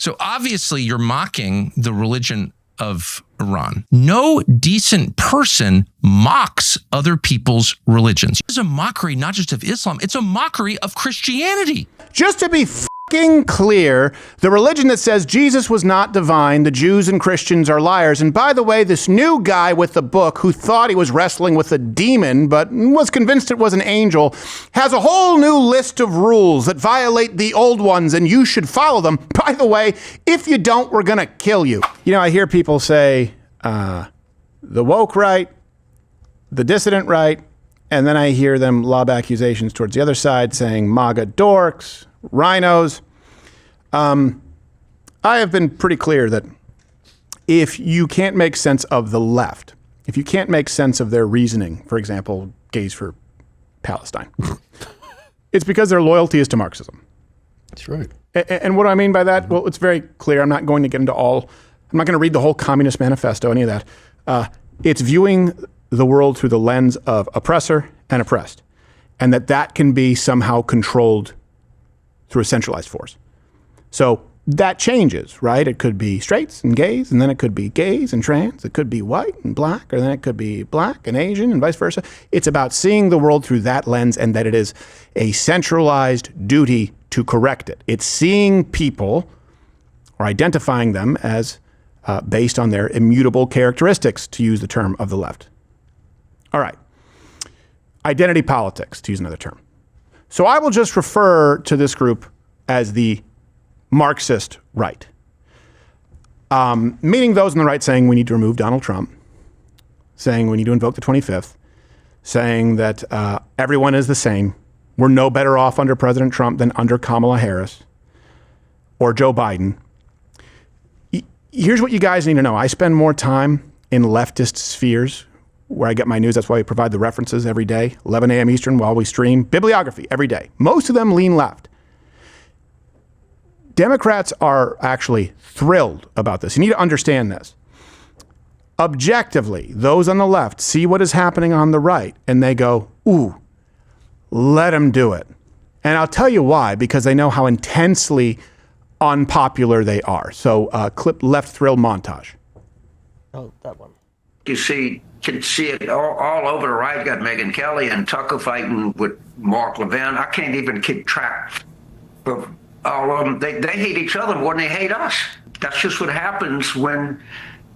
So obviously you're mocking the religion of Iran. No decent person mocks other people's religions. It's a mockery not just of Islam, it's a mockery of Christianity. Just to be fucking clear, the religion that says Jesus was not divine, the Jews and Christians are liars. And by the way, this new guy with the book who thought he was wrestling with a demon but was convinced it was an angel has a whole new list of rules that violate the old ones, and you should follow them. By the way, if you don't, we're going to kill you. You know, I hear people say the woke right, the dissident right, and then I hear them lob accusations towards the other side saying MAGA dorks, rhinos. I have been pretty clear that if you can't make sense of the left, if you can't make sense of their reasoning, for example, gays for Palestine, it's because their loyalty is to Marxism. That's right. And what do I mean by that? Well, it's very clear. I'm not going to get into I'm not going to read the whole Communist Manifesto, any of that. It's viewing the world through the lens of oppressor and oppressed, and that can be somehow controlled through a centralized force. So that changes, right? It could be straights and gays, and then it could be gays and trans. It could be white and black, or then it could be black and Asian and vice versa. It's about seeing the world through that lens, and that it is a centralized duty to correct it. It's seeing people or identifying them as based on their immutable characteristics, to use the term of the left. All right. Identity politics, to use another term. So I will just refer to this group as the Marxist right, meaning those on the right saying we need to remove Donald Trump, saying we need to invoke the 25th, saying that everyone is the same. We're no better off under President Trump than under Kamala Harris or Joe Biden. Here's what you guys need to know. I spend more time in leftist spheres where I get my news. That's why we provide the references every day, 11 a.m. Eastern, while we stream bibliography every day. Most of them lean left. Democrats are actually thrilled about this. You need to understand this. Objectively, those on the left see what is happening on the right and they go, ooh, let them do it. And I'll tell you why, because they know how intensely unpopular they are. So clip left thrill montage. Oh, that one. You can see it all over the right. You got Megyn Kelly and Tucker fighting with Mark Levin. I can't even keep track of all of them. They hate each other more than they hate us. That's just what happens when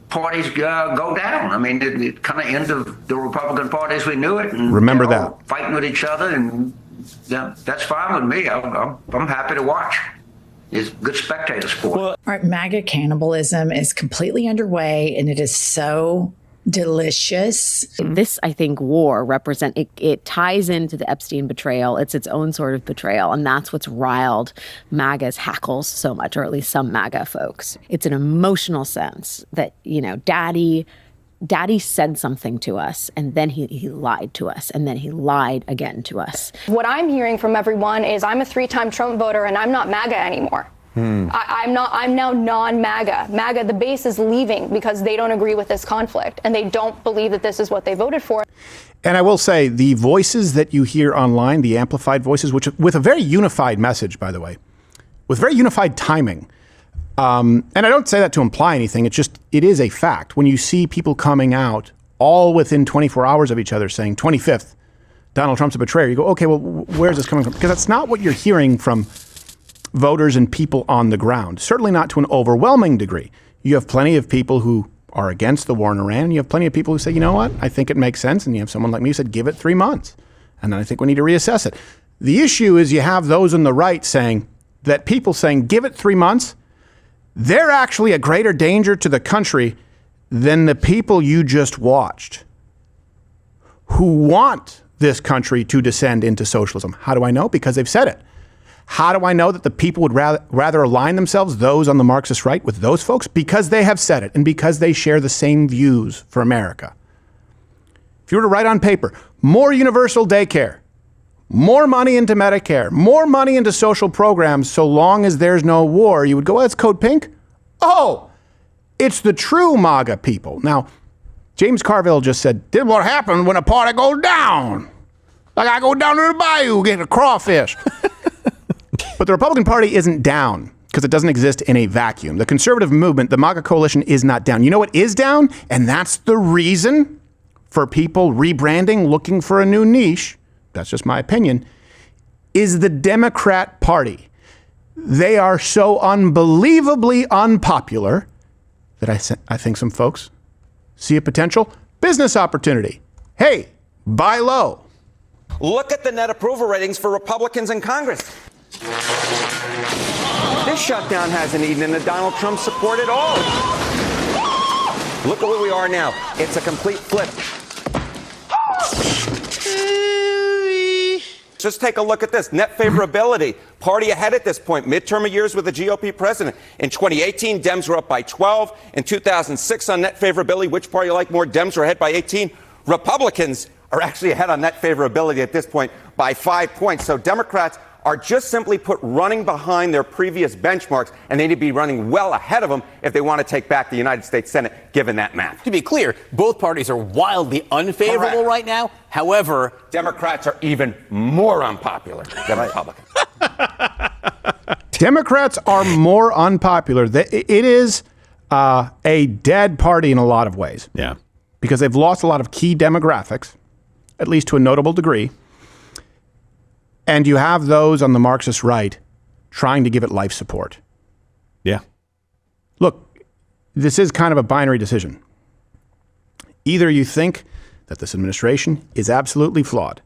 parties go down. I mean, it kind of end of the Republican Party as we knew it. And remember that. Fighting with each other, and yeah, that's fine with me. I'm happy to watch. It's good spectator sport. All right, MAGA cannibalism is completely underway, and it is so delicious. This, I think, war it ties into the Epstein betrayal. It's its own sort of betrayal, and that's what's riled MAGA's hackles so much, or at least some MAGA folks. It's an emotional sense that, you know, Daddy said something to us, and then he lied to us, and then he lied again to us. What I'm hearing from everyone is I'm a 3-time Trump voter, and I'm not MAGA anymore. I'm now non-MAGA. MAGA, the base is leaving because they don't agree with this conflict, and they don't believe that this is what they voted for. And I will say, the voices that you hear online, the amplified voices, which with a very unified message, by the way, with very unified timing. And I don't say that to imply anything. It is a fact. When you see people coming out all within 24 hours of each other saying 25th, Donald Trump's a betrayer, you go, okay, well, where's this coming from? Because that's not what you're hearing from voters and people on the ground. Certainly not to an overwhelming degree. You have plenty of people who are against the war in Iran, and you have plenty of people who say, you know what, I think it makes sense. And you have someone like me who said, give it 3 months. And then I think we need to reassess it. The issue is you have those on the right saying that people saying, give it 3 months, they're actually a greater danger to the country than the people you just watched who want this country to descend into socialism. How do I know? Because they've said it. How do I know that the people would rather align themselves, those on the Marxist right, with those folks? Because they have said it, and because they share the same views for America. If you were to write on paper, more universal daycare, more money into Medicare, more money into social programs, so long as there's no war, you would go, well, that's code pink. Oh, it's the true MAGA people. Now, James Carville just said, this is what happens when a party goes down. Like I go down to the bayou, get a crawfish. But the Republican Party isn't down. because it doesn't exist in a vacuum. The conservative movement, the MAGA coalition, is not down. You know what is down? And that's the reason for people rebranding, looking for a new niche, that's just my opinion, is the Democrat Party. They are so unbelievably unpopular that I think some folks see a potential business opportunity. Hey, buy low. Look at the net approval ratings for Republicans in Congress. This shutdown hasn't eaten into Donald Trump's support at all. Look at where we are now. It's a complete flip. Just take a look at this. Net favorability. Party ahead at this point. Midterm years with the GOP president. In 2018, Dems were up by 12. In 2006 on net favorability, which party you like more? Dems were ahead by 18. Republicans are actually ahead on net favorability at this point by 5 points. So Democrats are just simply running behind their previous benchmarks, and they need to be running well ahead of them if they want to take back the United States Senate, given that math. To be clear, both parties are wildly unfavorable right now. However, Democrats are even more unpopular than Republicans. Democrats are more unpopular. It is a dead party in a lot of ways. Yeah. Because they've lost a lot of key demographics, at least to a notable degree. And you have those on the Marxist right trying to give it life support. Yeah. Look, this is kind of a binary decision. Either you think that this administration is absolutely flawed.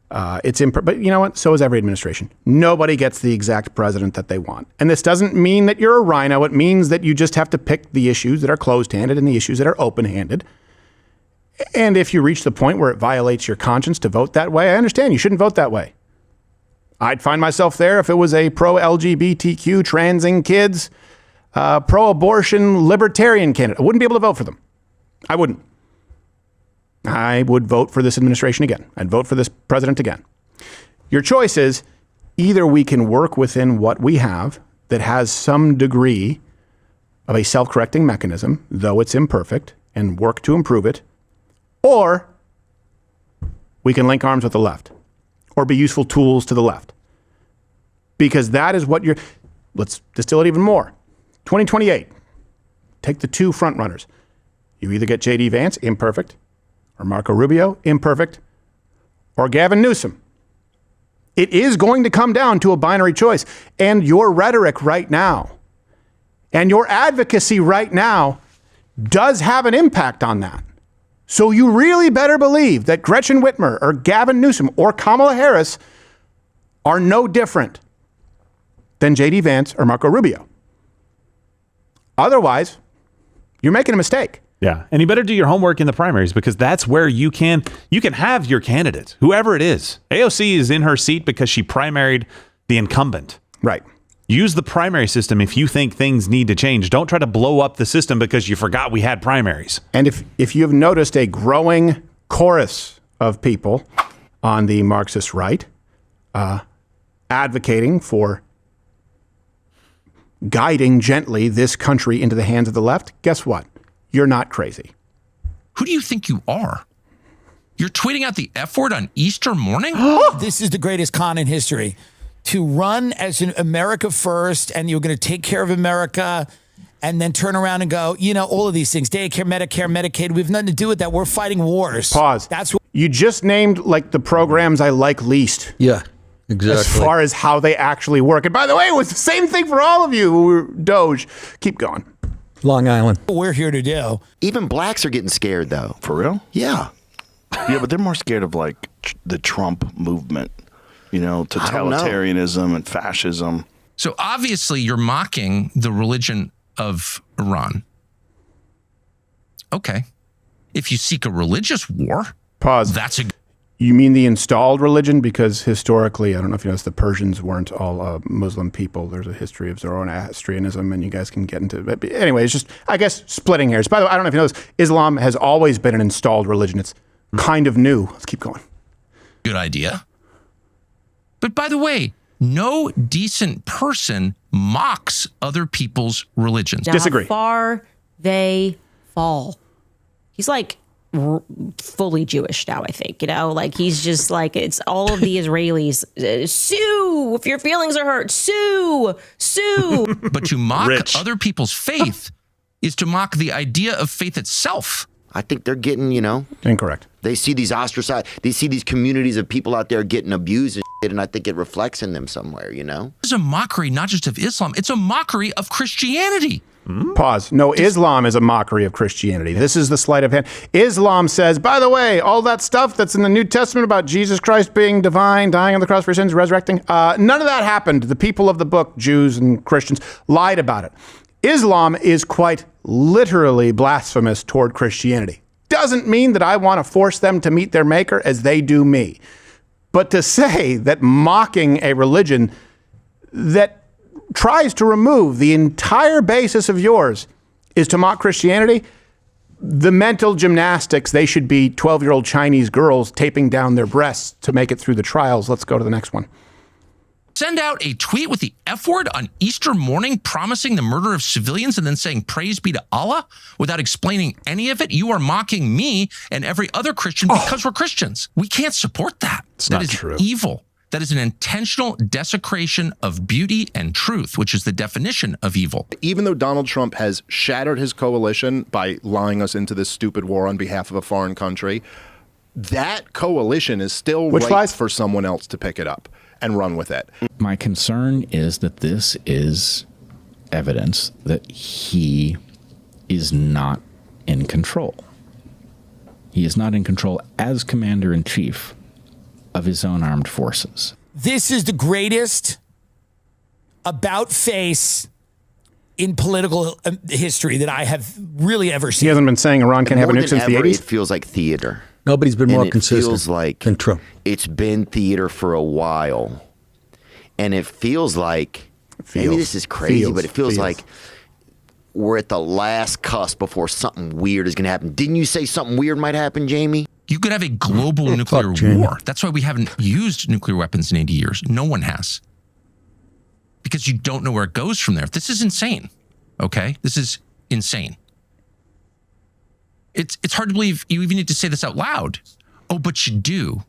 But you know what? So is every administration. Nobody gets the exact president that they want. And this doesn't mean that you're a rhino. It means that you just have to pick the issues that are closed-handed and the issues that are open-handed. And if you reach the point where it violates your conscience to vote that way, I understand. You shouldn't vote that way. I'd find myself there if it was a pro-LGBTQ, transing kids, pro-abortion, libertarian candidate. I wouldn't be able to vote for them. I wouldn't. I would vote for this administration again. I'd vote for this president again. Your choice is either we can work within what we have that has some degree of a self-correcting mechanism, though it's imperfect, and work to improve it, or we can link arms with the left or be useful tools to the left. Because that is what let's distill it even more. 2028, take the two front runners. You either get J.D. Vance, imperfect, or Marco Rubio, imperfect, or Gavin Newsom. It is going to come down to a binary choice. And your rhetoric right now and your advocacy right now does have an impact on that. So you really better believe that Gretchen Whitmer or Gavin Newsom or Kamala Harris are no different than J.D. Vance or Marco Rubio. Otherwise, you're making a mistake. Yeah. And you better do your homework in the primaries, because that's where you can have your candidate, whoever it is. AOC is in her seat because she primaried the incumbent. Right. Use the primary system if you think things need to change. Don't try to blow up the system because you forgot we had primaries. And if you have noticed a growing chorus of people on the Marxist right advocating for guiding gently this country into the hands of the left, guess what? You're not crazy. Who do you think you are? You're tweeting out the F word on Easter morning? This is the greatest con in history. To run as an America first, and you're going to take care of America, and then turn around and go, all of these things, daycare, Medicare, Medicaid, we have nothing to do with that. We're fighting wars. Pause. That's what you just named like the programs I like least. Yeah, exactly. As far as how they actually work. And by the way, it was the same thing for all of you, Doge. Keep going. Long Island. we're here to do. Even blacks are getting scared, though. For real? Yeah. Yeah, but they're more scared of like the Trump movement. Totalitarianism and fascism. So obviously you're mocking the religion of Iran. Okay. If you seek a religious war, pause. You mean the installed religion? Because historically, I don't know if you noticed, the Persians weren't all Muslim people. There's a history of Zoroastrianism, and you guys can get into it. But anyway, it's just, I guess, splitting hairs. By the way, I don't know if you noticed, Islam has always been an installed religion. It's kind of new. Let's keep going. Good idea. But by the way, no decent person mocks other people's religions. Disagree. How far they fall. He's like fully Jewish now, I think, like he's just like, it's all of the Israelis, sue if your feelings are hurt, sue. But to mock other people's faith is to mock the idea of faith itself. I think they're getting, incorrect. They see these ostracized, they see these communities of people out there getting abused and shit, and I think it reflects in them somewhere, It's a mockery not just of Islam, it's a mockery of Christianity. Pause. No, Islam is a mockery of Christianity. This is the sleight of hand. Islam says, by the way, all that stuff that's in the New Testament about Jesus Christ being divine, dying on the cross for sins, resurrecting, none of that happened. The people of the book, Jews and Christians, lied about it. Islam is quite literally blasphemous toward Christianity. Doesn't mean that I want to force them to meet their maker as they do me. But to say that mocking a religion that tries to remove the entire basis of yours is to mock Christianity, the mental gymnastics, they should be 12-year-old Chinese girls taping down their breasts to make it through the trials. Let's go to the next one. Send out a tweet with the F word on Easter morning promising the murder of civilians and then saying praise be to Allah without explaining any of it. You are mocking me and every other Christian because we're Christians. We can't support that. That is evil. That is an intentional desecration of beauty and truth, which is the definition of evil. Even though Donald Trump has shattered his coalition by lying us into this stupid war on behalf of a foreign country, that coalition is still right for someone else to pick it up and run with it. My concern is that this is evidence that he is not in control. He is not in control as commander-in-chief of his own armed forces. This is the greatest about face in political history that I have really ever seen. He hasn't been saying Iran can't have a nuke since the 80s? It feels like theater. Nobody's been more consistent. It feels like than Trump. It's been theater for a while. And it feels like, maybe this is crazy, but it feels like we're at the last cusp before something weird is going to happen. Didn't you say something weird might happen, Jamie? You could have a global nuclear war. That's why we haven't used nuclear weapons in 80 years. No one has. Because you don't know where it goes from there. This is insane. Okay? This is insane. It's hard to believe you even need to say this out loud. Oh, but you do.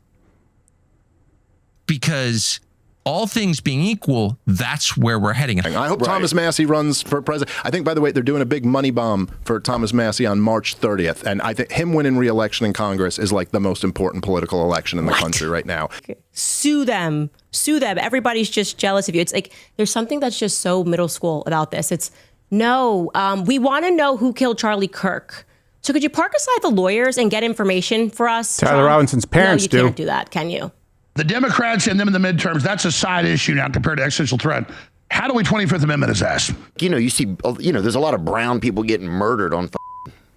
Because all things being equal, that's where we're heading. I hope Thomas Massie runs for president. I think, by the way, they're doing a big money bomb for Thomas Massie on March 30th. And I think him winning re-election in Congress is like the most important political election in the country right now. Sue them. Sue them. Everybody's just jealous of you. It's like there's something that's just so middle school about this. It's no, we want to know who killed Charlie Kirk. So could you park aside the lawyers and get information for us? Tyler Robinson's parents do. No, you can't do that, can you? The Democrats and them in the midterms, that's a side issue now compared to existential threat. How do we 25th Amendment his ass? You see, there's a lot of brown people getting murdered on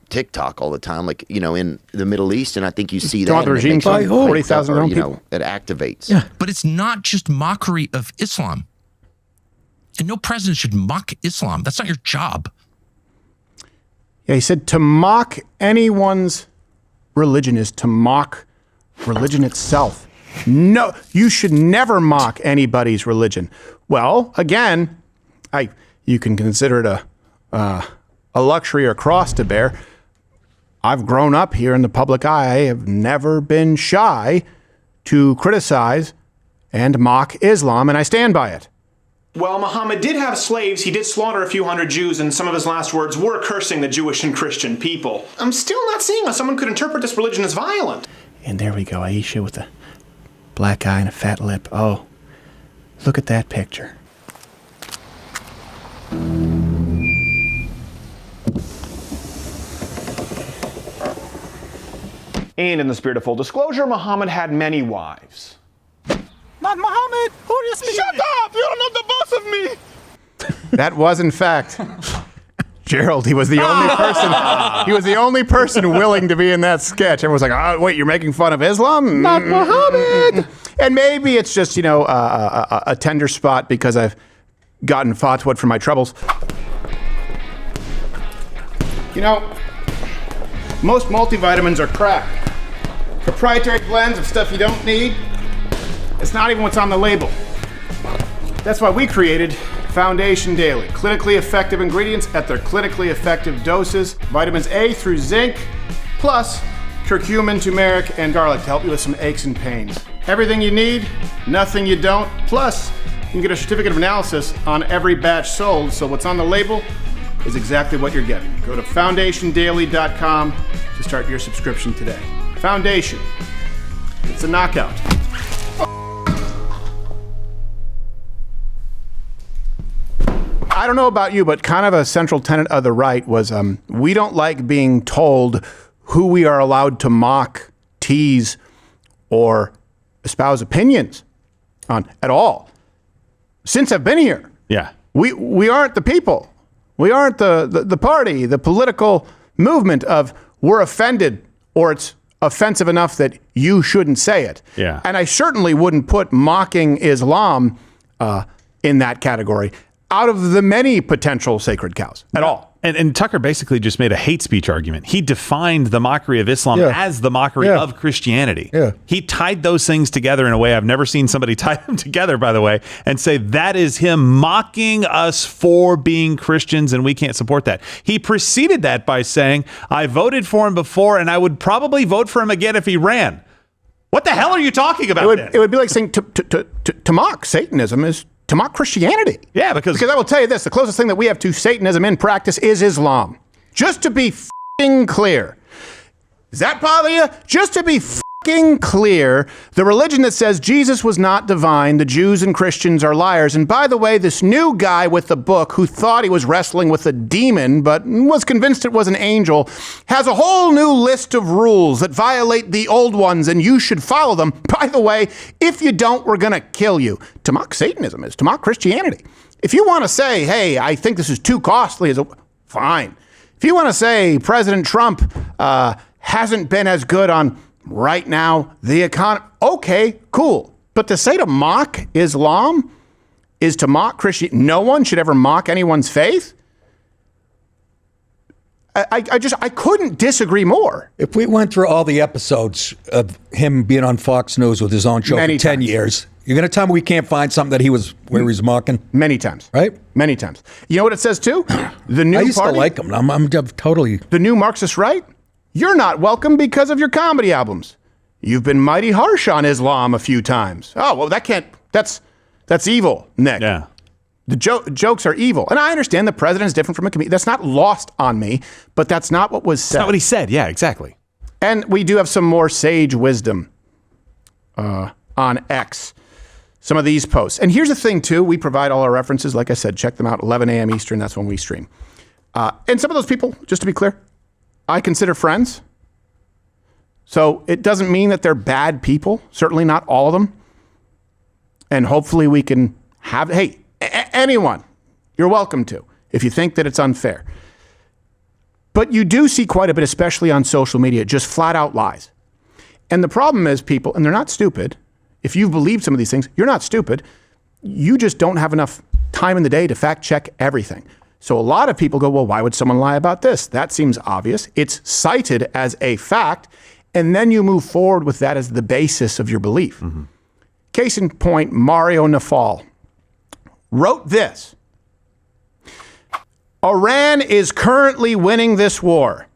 TikTok all the time, like, in the Middle East. And I think you see that. The regime by 40,000 people. It activates. Yeah. But it's not just mockery of Islam. And no president should mock Islam. That's not your job. Yeah, he said to mock anyone's religion is to mock religion itself. No, you should never mock anybody's religion. Well, again, you can consider it a luxury or cross to bear. I've grown up here in the public eye. I have never been shy to criticize and mock Islam, and I stand by it. Well, Muhammad did have slaves. He did slaughter a few hundred Jews, and some of his last words were cursing the Jewish and Christian people. I'm still not seeing how someone could interpret this religion as violent. And there we go, Aisha with a black eye and a fat lip. Oh, look at that picture. And in the spirit of full disclosure, Muhammad had many wives. Not Muhammad! Who is me? Shut up! You don't know the boss of me! That was, in fact, Gerald. He was the only person. He was the only person willing to be in that sketch. Everyone was like, "Oh, wait, you're making fun of Islam? Not Muhammad!" And maybe it's just a tender spot because I've gotten fatwa'd for my troubles. Most multivitamins are crap. Proprietary blends of stuff you don't need. It's not even what's on the label. That's why we created Foundation Daily. Clinically effective ingredients at their clinically effective doses. Vitamins A through zinc, plus curcumin, turmeric, and garlic to help you with some aches and pains. Everything you need, nothing you don't. Plus, you can get a certificate of analysis on every batch sold, so what's on the label is exactly what you're getting. Go to foundationdaily.com to start your subscription today. Foundation. It's a knockout. I don't know about you, but kind of a central tenet of the right was we don't like being told who we are allowed to mock, tease, or espouse opinions on at all. Since I've been here, we aren't the people. We aren't the party, the political movement of we're offended or it's offensive enough that you shouldn't say it. Yeah. And I certainly wouldn't put mocking Islam in that category out of the many potential sacred cows at all. And Tucker basically just made a hate speech argument. He defined the mockery of Islam as the mockery of Christianity. He tied those things together in a way I've never seen somebody tie them together, by the way, and say that is him mocking us for being Christians and we can't support that. He preceded that by saying, I voted for him before and I would probably vote for him again if he ran. What the hell are you talking about? It would be like saying to mock Satanism is to mock Christianity. Yeah, because I will tell you this, the closest thing that we have to Satanism in practice is Islam. Just to be f***ing clear. Does that bother you? Just to be f***ing clear, the religion that says Jesus was not divine, the Jews and Christians are liars. And by the way, this new guy with the book who thought he was wrestling with a demon but was convinced it was an angel has a whole new list of rules that violate the old ones and you should follow them. By the way, if you don't, we're going to kill you. To mock Satanism is to mock Christianity. If you want to say, hey, I think this is too costly, fine. If you want to say President Trump hasn't been as good on right now the economy, okay, cool. But to say to mock Islam is to mock Christianity. No one should ever mock anyone's faith. I couldn't disagree more. If we went through all the episodes of him being on Fox News with his own show for 10 years, you're going to tell me we can't find something that he was mocking? Many times. Right? Many times. You know what it says too? The new I used party, to like him. I'm totally... The new Marxist right? You're not welcome because of your comedy albums. You've been mighty harsh on Islam a few times. Oh, well, that's evil, Nick. Yeah. The jokes are evil. And I understand the president is different from a comedian. That's not lost on me, but that's not what was said. That's not what he said. Yeah, exactly. And we do have some more sage wisdom on X. Some of these posts. And here's the thing, too. We provide all our references. Like I said, check them out. 11 a.m. Eastern. That's when we stream. And some of those people, just to be clear, I consider friends. So it doesn't mean that they're bad people. Certainly not all of them. And hopefully we can have, hey, anyone, you're welcome to, if you think that it's unfair. But you do see quite a bit, especially on social media, just flat out lies. And the problem is people, and they're not stupid. If you've believed some of these things, you're not stupid. You just don't have enough time in the day to fact check everything. So a lot of people go, well, why would someone lie about this? That seems obvious. It's cited as a fact. And then you move forward with that as the basis of your belief. Mm-hmm. Case in point, Mario Nafal wrote this. Iran is currently winning this war.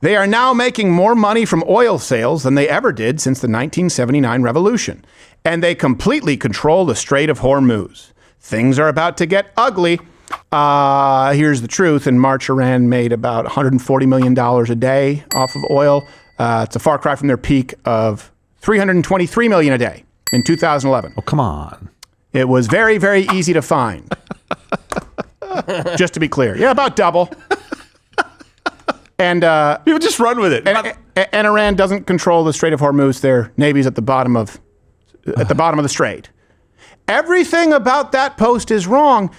They are now making more money from oil sales than they ever did since the 1979 revolution. And they completely control the Strait of Hormuz. Things are about to get ugly. Here's the truth. In March, Iran made about $140 million a day off of oil. It's a far cry from their peak of $323 million a day in 2011. Oh, come on. It was very, very easy to find. Just to be clear. Yeah, about double. And people just run with it. And Iran doesn't control the Strait of Hormuz. Their navy's at the bottom of the strait. Everything about that post is wrong,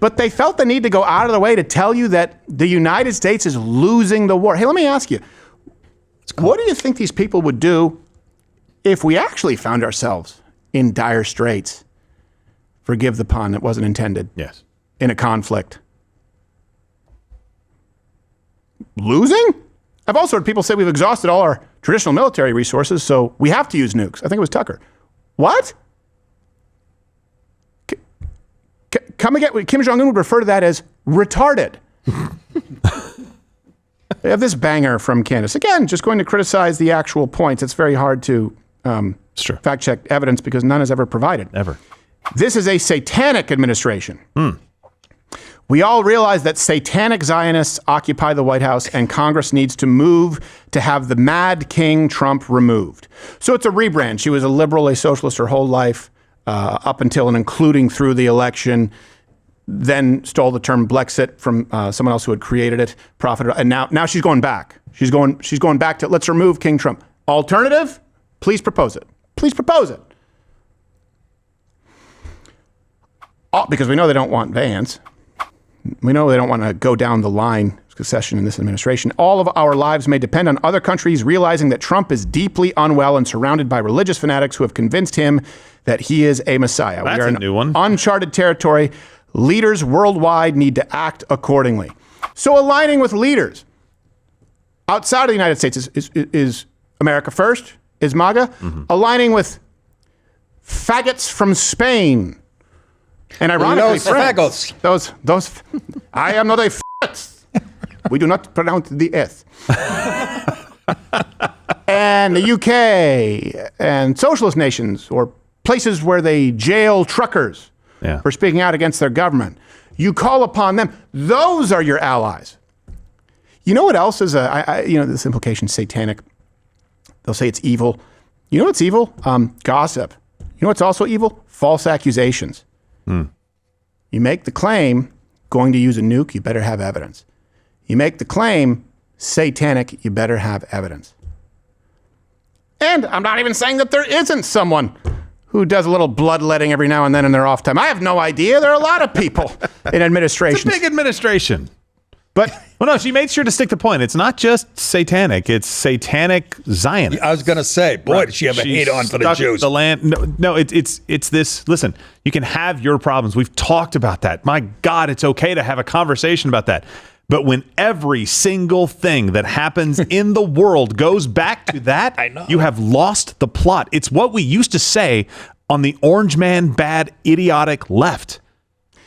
but they felt the need to go out of their way to tell you that the United States is losing the war. Hey, let me ask you, what do you think these people would do if we actually found ourselves in dire straits? Forgive the pun, it wasn't intended. Yes. In a conflict. Losing? I've also heard people say we've exhausted all our traditional military resources, so we have to use nukes. I think it was Tucker. What? Come again. Kim Jong-un would refer to that as retarded. We have this banger from Candace. Again, just going to criticize the actual points. It's very hard to fact check evidence because none is ever provided. Ever. This is a satanic administration. We all realize that satanic Zionists occupy the White House and Congress needs to move to have the mad King Trump removed. So it's a rebrand. She was a liberal, a socialist her whole life, up until and including through the election, then stole the term Blexit from someone else who had created it, profited, and now she's going back. She's going back to let's remove King Trump. Alternative? Please propose it. Please propose it. Because we know they don't want Vance. We know they don't want to go down the line succession in this administration. All of our lives may depend on other countries realizing that Trump is deeply unwell and surrounded by religious fanatics who have convinced him that he is a messiah. That's we are a new one. Uncharted territory. Leaders worldwide need to act accordingly. So aligning with leaders outside of the United States is America first, is MAGA. Aligning with faggots from Spain. And ironically, those I am not a faggot. We do not pronounce the S. And the UK and socialist nations or places where they jail truckers for speaking out against their government. You call upon them. Those are your allies. You know what else is this implication, satanic. They'll say it's evil. You know what's evil? Gossip. You know what's also evil? False accusations. You make the claim, going to use a nuke, you better have evidence. You make the claim, satanic, you better have evidence. And I'm not even saying that there isn't someone who does a little bloodletting every now and then in their off time. I have no idea. There are a lot of people in administration. It's a big administration. But well, no, she made sure to stick the point. It's not just satanic; it's satanic Zionist. I was going to say, boy, did she have a hate on for the Jews? The land. No, it's this. Listen, you can have your problems. We've talked about that. My God, it's okay to have a conversation about that. But when every single thing that happens in the world goes back to that, you have lost the plot. It's what we used to say on the orange man, bad, idiotic left.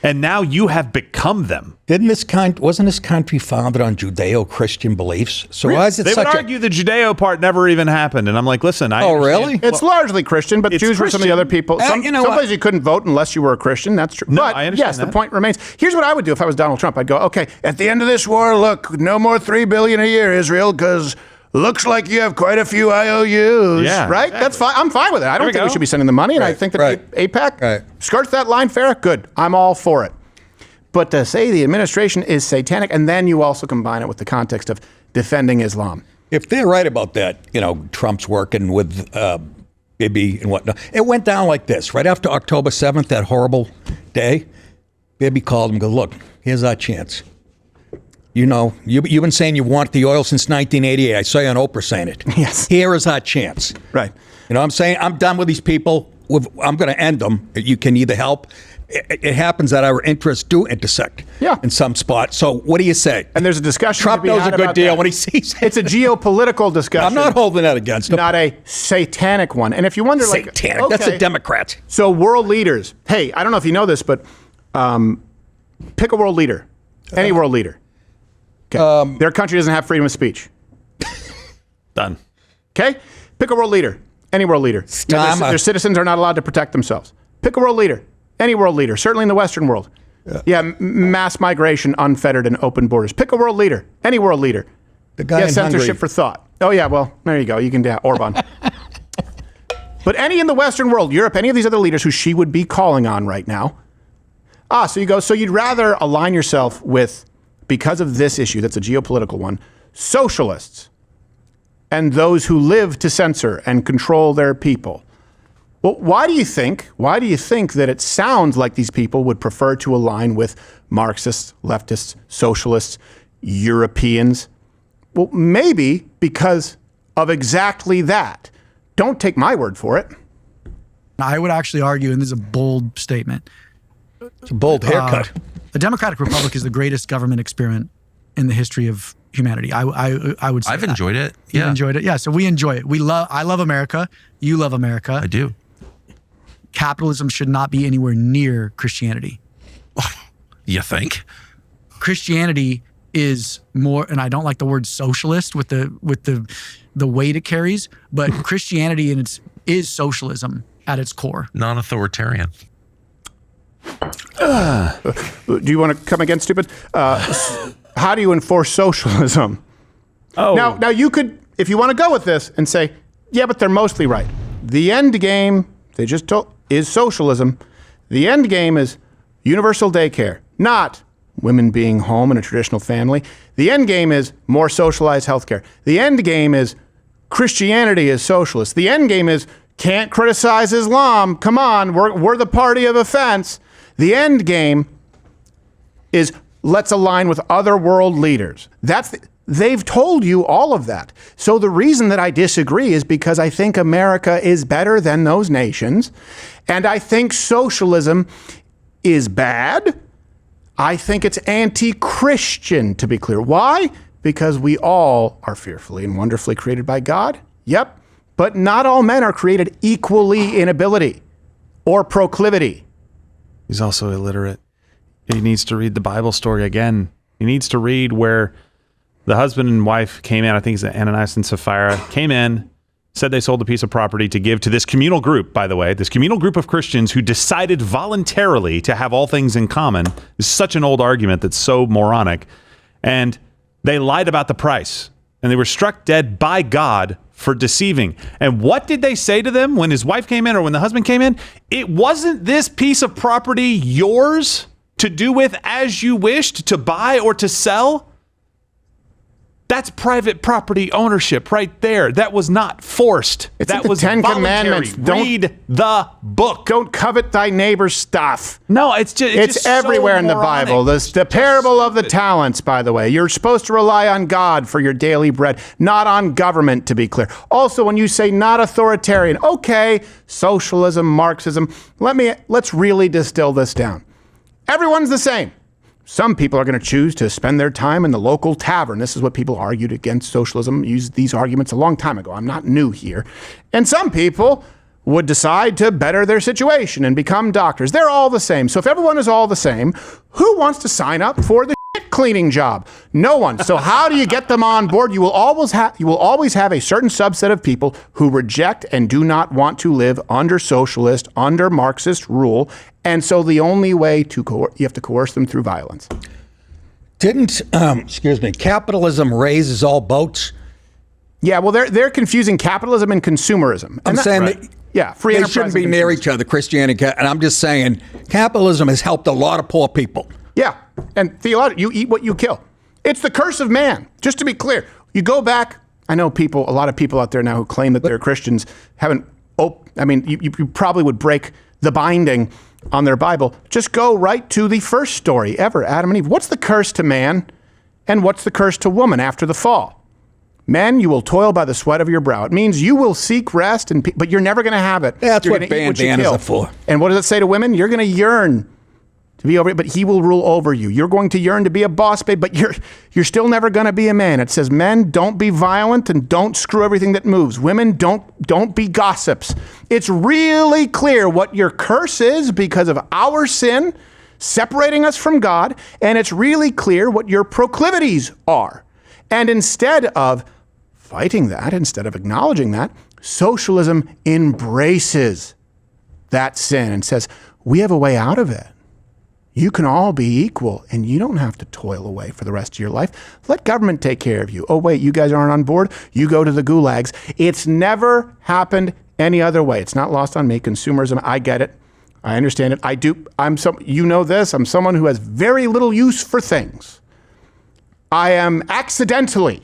And now you have become them. Wasn't this country founded on Judeo-Christian beliefs? So why is it They would argue the Judeo part never even happened. And I'm like, listen, really? It's largely Christian, but Jews were some of the other people. Some places you couldn't vote unless you were a Christian. That's true. No, but I understand yes, the point remains. Here's what I would do if I was Donald Trump. I'd go, okay, at the end of this war, look, no more $3 billion a year, Israel, because looks like you have quite a few IOUs. Yeah, right? exactly. That's fine. I'm fine with it. I don't think we should be sending the money, and I think that AIPAC skirts that line fair. Good. I'm all for it. But to say the administration is satanic, and then you also combine it with the context of defending Islam. If they're right about that, Trump's working with Bibi and whatnot. It went down like this. Right after October 7th, that horrible day, Bibi called him and goes, look, here's our chance. You've been saying you want the oil since 1988. I saw you on Oprah saying it. Yes. Here is our chance. Right. You know what I'm saying? I'm done with these people. I'm going to end them. You can either help. It happens that our interests do intersect in some spots. So what do you say? And there's a discussion. Trump knows a good deal when he sees it. It's a geopolitical discussion. I'm not holding that against him. Not a satanic one. And if you wonder, satanic, that's a Democrat. So world leaders. Hey, I don't know if you know this, but pick a world leader. Any world leader. Okay. Their country doesn't have freedom of speech. Done. Okay? Pick a world leader. Any world leader. Their citizens are not allowed to protect themselves. Pick a world leader. Any world leader. Certainly in the Western world. Mass migration, unfettered and open borders. Pick a world leader. Any world leader. The guy in censorship Hungary. for thought. Oh, yeah, well, there you go. You can, Orban. But any in the Western world, Europe, any of these other leaders who she would be calling on right now. So you go, so you'd rather align yourself with, because of this issue, that's a geopolitical one, socialists and those who live to censor and control their people. Well, why do you think that it sounds like these people would prefer to align with Marxists, leftists, socialists, Europeans? Well, maybe because of exactly that. Don't take my word for it. I would actually argue, and this is a bold statement. It's a bold haircut. The Democratic Republic is the greatest government experiment in the history of humanity. I would say I've enjoyed it. Yeah. You've enjoyed it? Yeah, so we enjoy it. I love America. You love America. I do. Capitalism should not be anywhere near Christianity. You think? Christianity is more, and I don't like the word socialist with the weight it carries, but Christianity is socialism at its core. Non-authoritarian. Do you want to come again, stupid? How do you enforce socialism? Oh. Now you could, if you want to go with this and say, yeah, but they're mostly right. The end game, they just told, is socialism. The end game is universal daycare, not women being home in a traditional family. The end game is more socialized healthcare. The end game is Christianity is socialist. The end game is can't criticize Islam. Come on, we're the party of offense. The end game is let's align with other world leaders. They've told you all of that. So the reason that I disagree is because I think America is better than those nations, and I think socialism is bad. I think it's anti-Christian, to be clear. Why? Because we all are fearfully and wonderfully created by God. Yep. But not all men are created equally in ability or proclivity. He's also illiterate. He needs to read the Bible story again. He needs to read where the husband and wife came in, I think it's Ananias and Sapphira, came in, said they sold a piece of property to give to this communal group, by the way, this communal group of Christians who decided voluntarily to have all things in common. It's such an old argument that's so moronic. And they lied about the price. And they were struck dead by God for deceiving. And what did they say to them when his wife came in or when the husband came in? It wasn't this piece of property yours to do with as you wished, to buy or to sell. That's private property ownership right there. That was not forced. That was Ten voluntary. Commandments. Read the book. Don't covet thy neighbor's stuff. No, it's just it's everywhere in the Bible. The parable of the talents, by the way. You're supposed to rely on God for your daily bread, not on government, to be clear. Also, when you say not authoritarian, okay, socialism, Marxism, let's really distill this down. Everyone's the same. Some people are going to choose to spend their time in the local tavern. This is what people argued against socialism, used these arguments a long time ago. I'm not new here. And some people would decide to better their situation and become doctors. They're all the same. So if everyone is all the same, who wants to sign up for the shit cleaning job? No one. So how do you get them on board? You will always have a certain subset of people who reject and do not want to live under socialist, under Marxist rule. And so the only way you have to coerce them through violence. Didn't, capitalism raises all boats? Yeah, well, they're confusing capitalism and consumerism. I'm saying that free they shouldn't be near each other, Christianity. And I'm just saying capitalism has helped a lot of poor people. Yeah, and theologically, you eat what you kill. It's the curse of man. Just to be clear, you go back. I know a lot of people out there now who claim that they're Christians haven't. You probably would break the binding on their Bible. Just go right to the first story ever, Adam and Eve. What's the curse to man, and what's the curse to woman after the fall? Men, you will toil by the sweat of your brow. It means you will seek rest, but you're never going to have it. That's what bandanas are for. And what does it say to women? You're going to yearn to be over it, but he will rule over you. You're going to yearn to be a boss babe, but you're still never going to be a man. It says, men, don't be violent and don't screw everything that moves. Women, don't be gossips. It's really clear what your curse is because of our sin separating us from God, and it's really clear what your proclivities are. And instead of fighting that, instead of acknowledging that, socialism embraces that sin and says, we have a way out of it. You can all be equal, and you don't have to toil away for the rest of your life. Let government take care of you. Oh, wait, you guys aren't on board? You go to the gulags. It's never happened any other way. It's not lost on me. Consumerism, I get it. I understand it. I do. You know this. I'm someone who has very little use for things. I am accidentally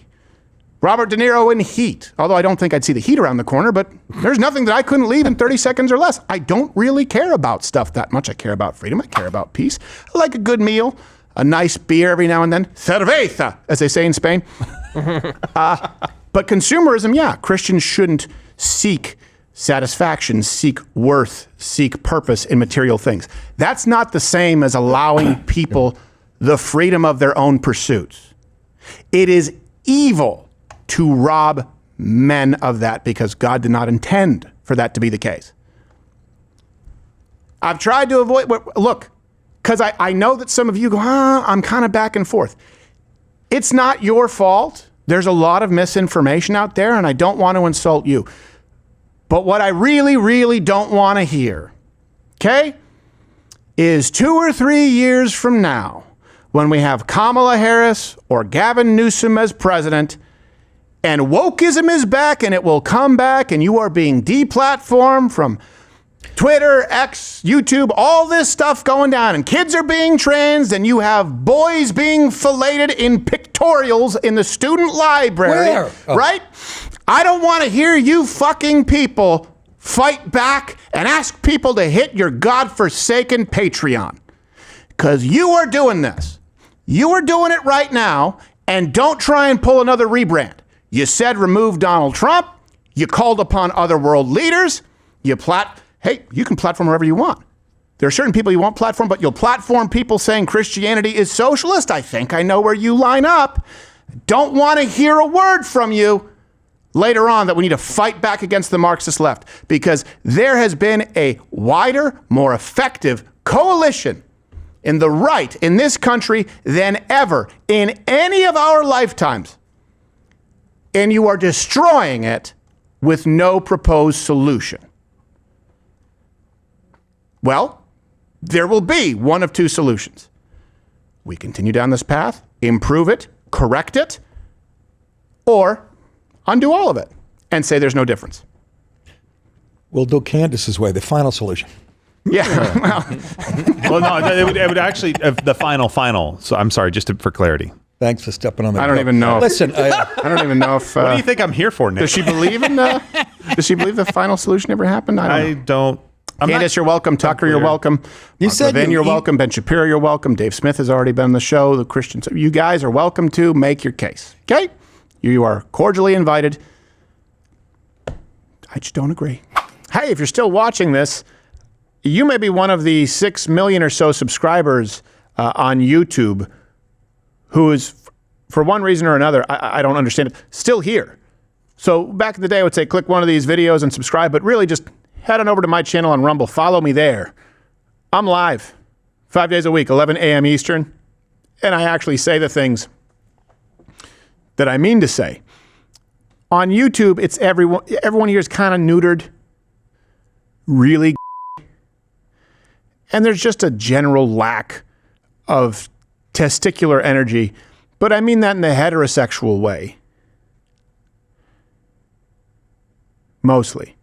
Robert De Niro in Heat, although I don't think I'd see the heat around the corner, but there's nothing that I couldn't leave in 30 seconds or less. I don't really care about stuff that much. I care about freedom. I care about peace. I like a good meal, a nice beer every now and then. Cerveza, as they say in Spain. But consumerism, yeah, Christians shouldn't seek satisfaction, seek worth, seek purpose in material things. That's not the same as allowing people the freedom of their own pursuits. It is evil to rob men of that because God did not intend for that to be the case. I've tried to avoid, look, because I know that some of you go, I'm kind of back and forth. It's not your fault. There's a lot of misinformation out there, and I don't want to insult you. But what I really, really don't want to hear, okay, is 2 or 3 years from now, when we have Kamala Harris or Gavin Newsom as president, and wokeism is back, and it will come back, and you are being deplatformed from Twitter, X, YouTube, all this stuff going down, and kids are being transed, and you have boys being filleted in pictorials in the student library, Where? Oh. right? I don't want to hear you fucking people fight back and ask people to hit your godforsaken Patreon, because you are doing this. You are doing it right now, and don't try and pull another rebrand. You said remove Donald Trump. You called upon other world leaders. Hey, you can platform wherever you want. There are certain people you won't platform, but you'll platform people saying Christianity is socialist. I think I know where you line up. Don't want to hear a word from you later on that we need to fight back against the Marxist left, because there has been a wider, more effective coalition in the right in this country than ever in any of our lifetimes. And you are destroying it with no proposed solution. Well, there will be one of two solutions. We continue down this path, improve it, correct it, or undo all of it and say there's no difference. We'll do Candace's way, the final solution. Yeah. Well, no, it would actually, the final. So I'm sorry, just for clarity. Thanks for stepping on the. I don't even know. Listen, I don't even know if. What do you think I'm here for, Nick? Does she believe in does she believe the final solution ever happened? I don't. Candace, you're welcome. Tucker, you're welcome. You said you're welcome. Ben Shapiro, you're welcome. Dave Smith has already been on the show. The Christians, you guys are welcome to make your case. Okay, you are cordially invited. I just don't agree. Hey, if you're still watching this, you may be one of the 6 million or so subscribers on YouTube who is, for one reason or another, I don't understand it, still here. So back in the day, I would say click one of these videos and subscribe, but really just head on over to my channel on Rumble. Follow me there. I'm live 5 days a week, 11 a.m. Eastern, and I actually say the things that I mean to say. On YouTube, it's everyone here is kind of neutered, really, and there's just a general lack of testicular energy, but I mean that in the heterosexual way. Mostly.